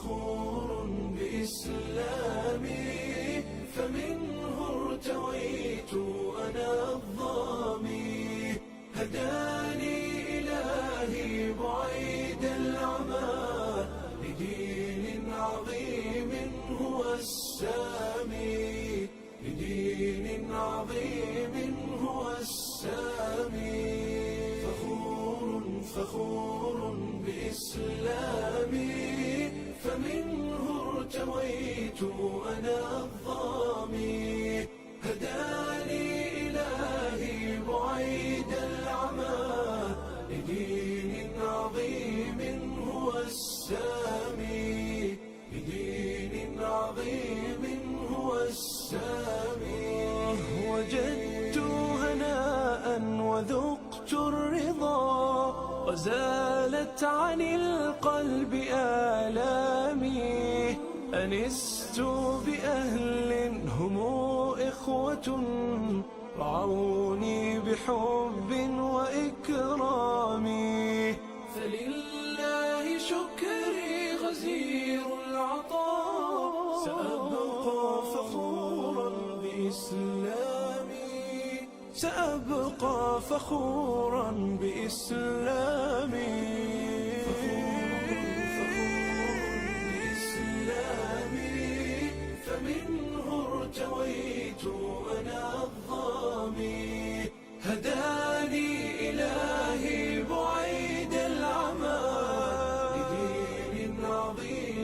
فخور بإسلامي فمنه ارتويت أنا الظامي. هداني إلهي بعيد العمى لدين عظيم هو السامي، لدين عظيم هو السامي. فخور بإسلامي فمنه ارتويت أنا الظامي. هداني إلهي بعيد العمى لدين عظيم هو السامي، لدين عظيم هو السامي. وجدت هناء وذقت الرضا وزالت عن القلب آلامي. أنست بأهل هم إخوة رعوني بحب وإكرام. فلله شكري غزير العطاء، سأبقى فخورا بإسلامي، سأبقى فخورا بإسلامي. فمنه ارتويت أنا الظامي. هداني إلهي بعيد العمى لدين عظيم